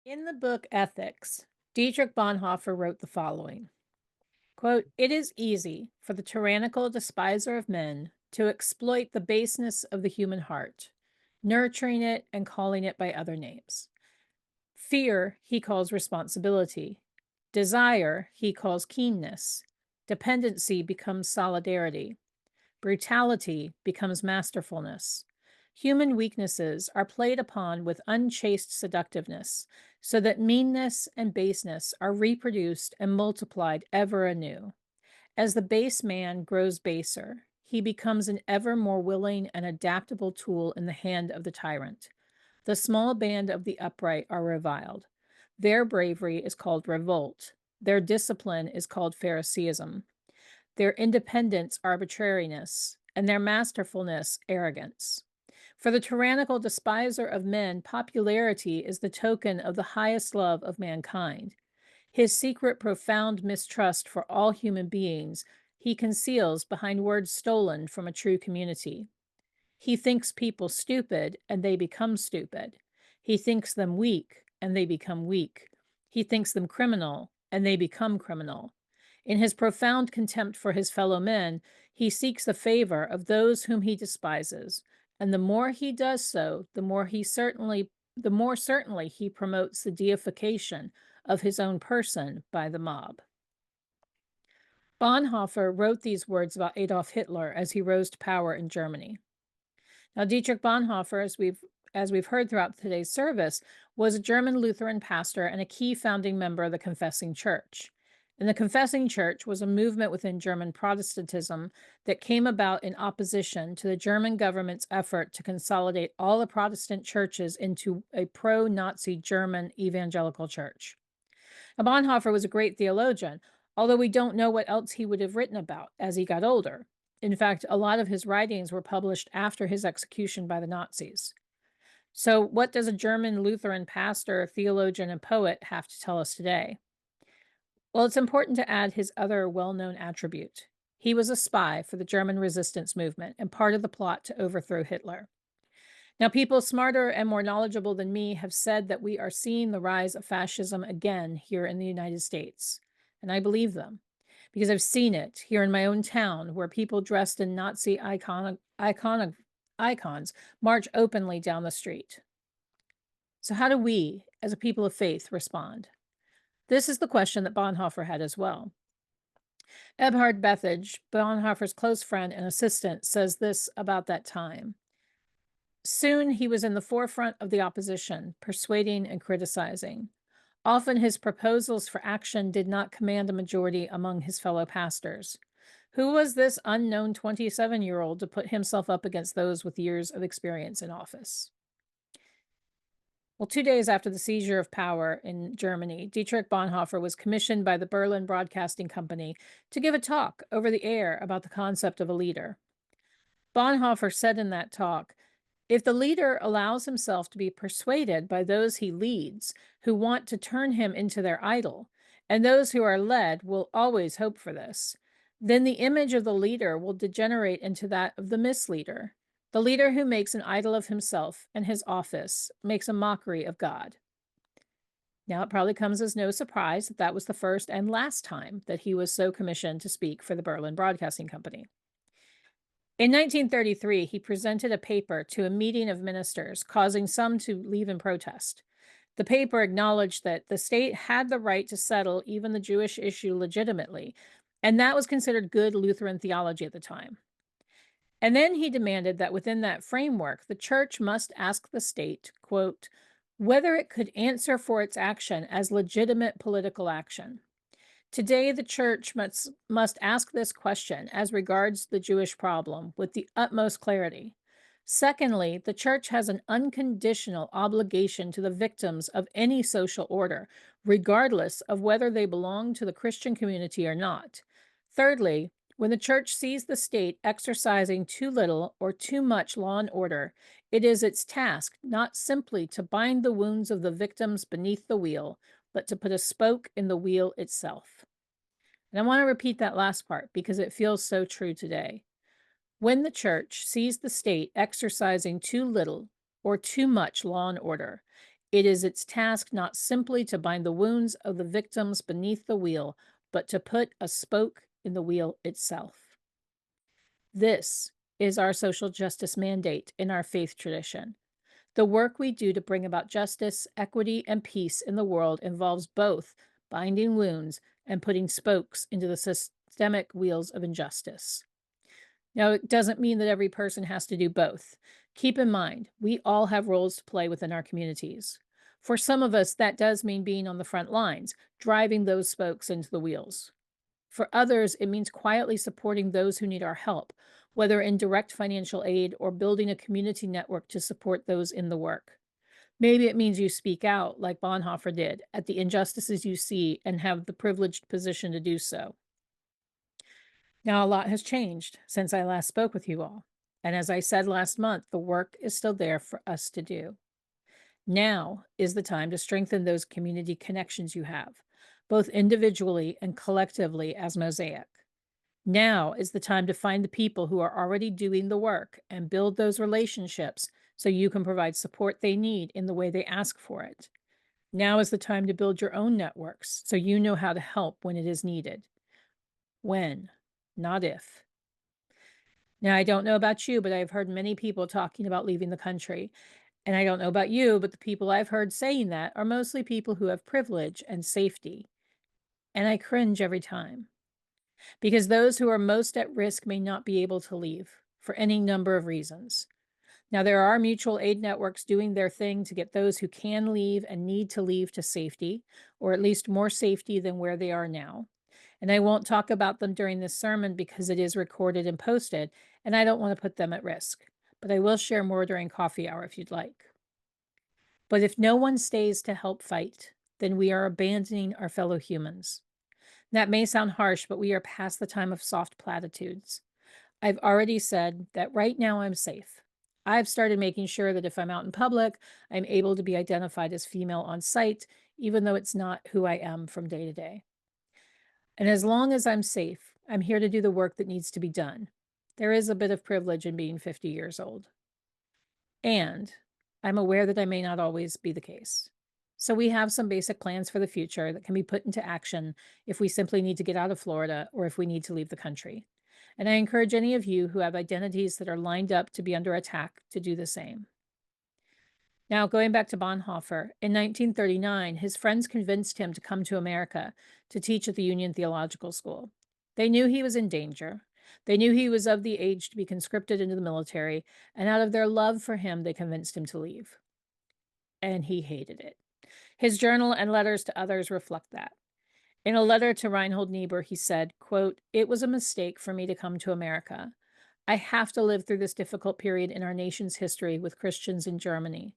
In the book Ethics, Dietrich Bonhoeffer wrote the following, quote, "It is easy for the tyrannical despiser of men to exploit the baseness of the human heart, nurturing it and calling it by other names. Fear he calls responsibility. Desire he calls keenness. Dependency becomes solidarity. Brutality becomes masterfulness. Human weaknesses are played upon with unchaste seductiveness, so that meanness and baseness are reproduced and multiplied ever anew. As the base man grows baser, he becomes an ever more willing and adaptable tool in the hand of the tyrant. The small band of the upright are reviled. Their bravery is called revolt. Their discipline is called Phariseeism. Their independence, arbitrariness, and their masterfulness, arrogance. For the tyrannical despiser of men, popularity is the token of the highest love of mankind. His secret, profound mistrust for all human beings he conceals behind words stolen from a true community. He thinks people stupid, and they become stupid. He thinks them weak, and they become weak. He thinks them criminal, and they become criminal. In his profound contempt for his fellow men, he seeks the favor of those whom he despises, and the more he does so, the more certainly he promotes the deification of his own person by the mob. Bonhoeffer wrote these words about Adolf Hitler as he rose to power in Germany. Now, Dietrich Bonhoeffer, as we've heard throughout today's service, was a German Lutheran pastor and a key founding member of the Confessing Church. And the Confessing Church was a movement within German Protestantism that came about in opposition to the German government's effort to consolidate all the Protestant churches into a pro-Nazi German evangelical church. Now, Bonhoeffer was a great theologian, although we don't know what else he would have written about as he got older. In fact, a lot of his writings were published after his execution by the Nazis. So, what does a German Lutheran pastor, theologian, and poet have to tell us today? Well, it's important to add his other well-known attribute. He was a spy for the German resistance movement and part of the plot to overthrow Hitler. Now, people smarter and more knowledgeable than me have said that we are seeing the rise of fascism again here in the United States. And I believe them because I've seen it here in my own town where people dressed in Nazi icons march openly down the street. So, how do we, as a people of faith, respond? This is the question that Bonhoeffer had as well. Eberhard Bethage, Bonhoeffer's close friend and assistant, says this about that time. Soon he was in the forefront of the opposition, persuading and criticizing. Often his proposals for action did not command a majority among his fellow pastors. Who was this unknown 27-year-old to put himself up against those with years of experience in office? Well, 2 days after the seizure of power in Germany, Dietrich Bonhoeffer was commissioned by the Berlin Broadcasting Company to give a talk over the air about the concept of a leader. Bonhoeffer said in that talk, "If the leader allows himself to be persuaded by those he leads who want to turn him into their idol, and those who are led will always hope for this, then the image of the leader will degenerate into that of the misleader. The leader who makes an idol of himself and his office makes a mockery of God." Now, it probably comes as no surprise that that was the first and last time that he was so commissioned to speak for the Berlin Broadcasting Company. In 1933, he presented a paper to a meeting of ministers, causing some to leave in protest. The paper acknowledged that the state had the right to settle even the Jewish issue legitimately, and that was considered good Lutheran theology at the time. And then he demanded that within that framework, the church must ask the state, quote, whether it could answer for its action as legitimate political action. Today, the church must ask this question as regards the Jewish problem with the utmost clarity. Secondly, the church has an unconditional obligation to the victims of any social order, regardless of whether they belong to the Christian community or not. Thirdly, when the church sees the state exercising too little or too much law and order, it is its task not simply to bind the wounds of the victims beneath the wheel, but to put a spoke in the wheel itself. And I want to repeat that last part because it feels so true today. When the church sees the state exercising too little or too much law and order, It is its task not simply to bind the wounds of the victims beneath the wheel, but to put a spoke in the wheel itself. This is our social justice mandate in our faith tradition. The work we do to bring about justice, equity, and peace in the world involves both binding wounds and putting spokes into the systemic wheels of injustice. Now, it doesn't mean that every person has to do both. Keep in mind, we all have roles to play within our communities. For some of us, that does mean being on the front lines, driving those spokes into the wheels. For others, it means quietly supporting those who need our help, whether in direct financial aid or building a community network to support those in the work. Maybe it means you speak out, like Bonhoeffer did, at the injustices you see and have the privileged position to do so. Now, a lot has changed since I last spoke with you all. And as I said last month, the work is still there for us to do. Now is the time to strengthen those community connections you have, both individually and collectively as Mosaic. Now is the time to find the people who are already doing the work and build those relationships so you can provide support they need in the way they ask for it. Now is the time to build your own networks so you know how to help when it is needed. When, not if. Now, I don't know about you, but I've heard many people talking about leaving the country. And I don't know about you, but the people I've heard saying that are mostly people who have privilege and safety. And I cringe every time because those who are most at risk may not be able to leave for any number of reasons. Now, there are mutual aid networks doing their thing to get those who can leave and need to leave to safety, or at least more safety than where they are now. And I won't talk about them during this sermon because it is recorded and posted, and I don't want to put them at risk. But I will share more during coffee hour if you'd like. But if no one stays to help fight, then we are abandoning our fellow humans. That may sound harsh, but we are past the time of soft platitudes. I've already said that right now I'm safe. I've started making sure that if I'm out in public, I'm able to be identified as female on site, even though it's not who I am from day to day. And as long as I'm safe, I'm here to do the work that needs to be done. There is a bit of privilege in being 50 years old. And I'm aware that I may not always be the case. So we have some basic plans for the future that can be put into action if we simply need to get out of Florida or if we need to leave the country. And I encourage any of you who have identities that are lined up to be under attack to do the same. Now, going back to Bonhoeffer, in 1939, his friends convinced him to come to America to teach at the Union Theological School. They knew he was in danger. They knew he was of the age to be conscripted into the military, and out of their love for him, they convinced him to leave. And he hated it. His journal and letters to others reflect that. In a letter to Reinhold Niebuhr, he said, quote, "It was a mistake for me to come to America. I have to live through this difficult period in our nation's history with Christians in Germany.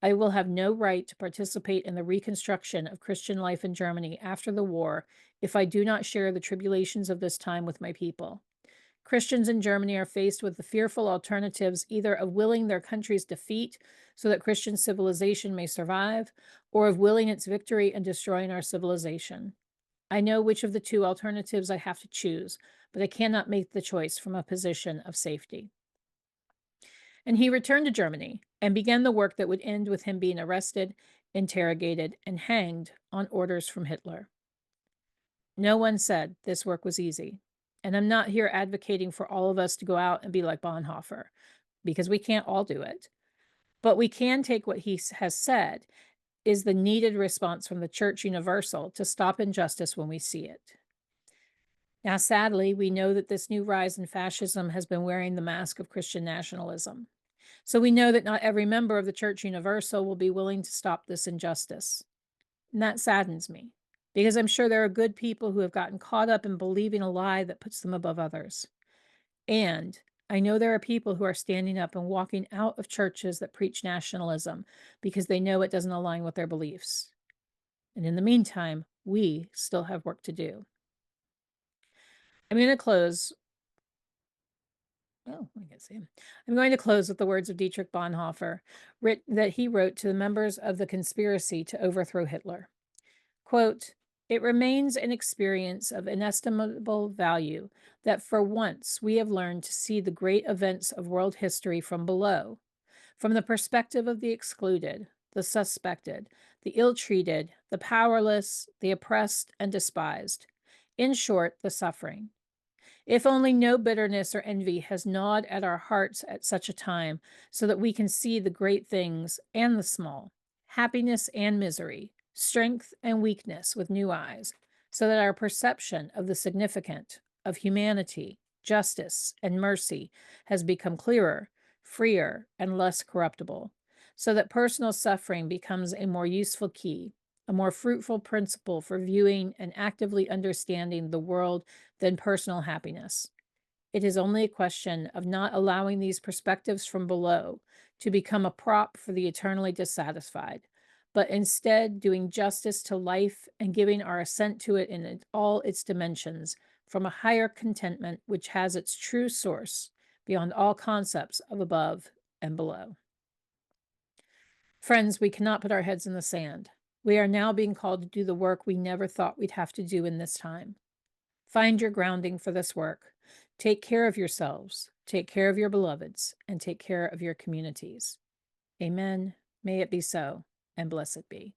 I will have no right to participate in the reconstruction of Christian life in Germany after the war if I do not share the tribulations of this time with my people. Christians in Germany are faced with the fearful alternatives either of willing their country's defeat so that Christian civilization may survive, or of willing its victory and destroying our civilization. I know which of the two alternatives I have to choose, but I cannot make the choice from a position of safety." And he returned to Germany and began the work that would end with him being arrested, interrogated, and hanged on orders from Hitler. No one said this work was easy. And I'm not here advocating for all of us to go out and be like Bonhoeffer, because we can't all do it. But we can take what he has said is the needed response from the Church Universal to stop injustice when we see it. Now, sadly, we know that this new rise in fascism has been wearing the mask of Christian nationalism. So we know that not every member of the Church Universal will be willing to stop this injustice. And that saddens me, because I'm sure there are good people who have gotten caught up in believing a lie that puts them above others. And I know there are people who are standing up and walking out of churches that preach nationalism because they know it doesn't align with their beliefs. And in the meantime, we still have work to do. I'm going to close. Oh, I can see him. I'm going to close with the words of Dietrich Bonhoeffer that he wrote to the members of the conspiracy to overthrow Hitler. Quote, "It remains an experience of inestimable value that for once we have learned to see the great events of world history from below, from the perspective of the excluded, the suspected, the ill-treated, the powerless, the oppressed and despised. In short, the suffering. If only no bitterness or envy has gnawed at our hearts at such a time, so that we can see the great things and the small, happiness and misery, strength and weakness with new eyes, so that our perception of the significant, of humanity, justice, and mercy has become clearer, freer, and less corruptible, so that personal suffering becomes a more useful key, a more fruitful principle for viewing and actively understanding the world than personal happiness. It is only a question of not allowing these perspectives from below to become a prop for the eternally dissatisfied, but instead doing justice to life and giving our assent to it in all its dimensions from a higher contentment which has its true source beyond all concepts of above and below. Friends, we cannot put our heads in the sand. We are now being called to do the work we never thought we'd have to do in this time. Find your grounding for this work. Take care of yourselves, take care of your beloveds, and take care of your communities. Amen. May it be so, and blessed be.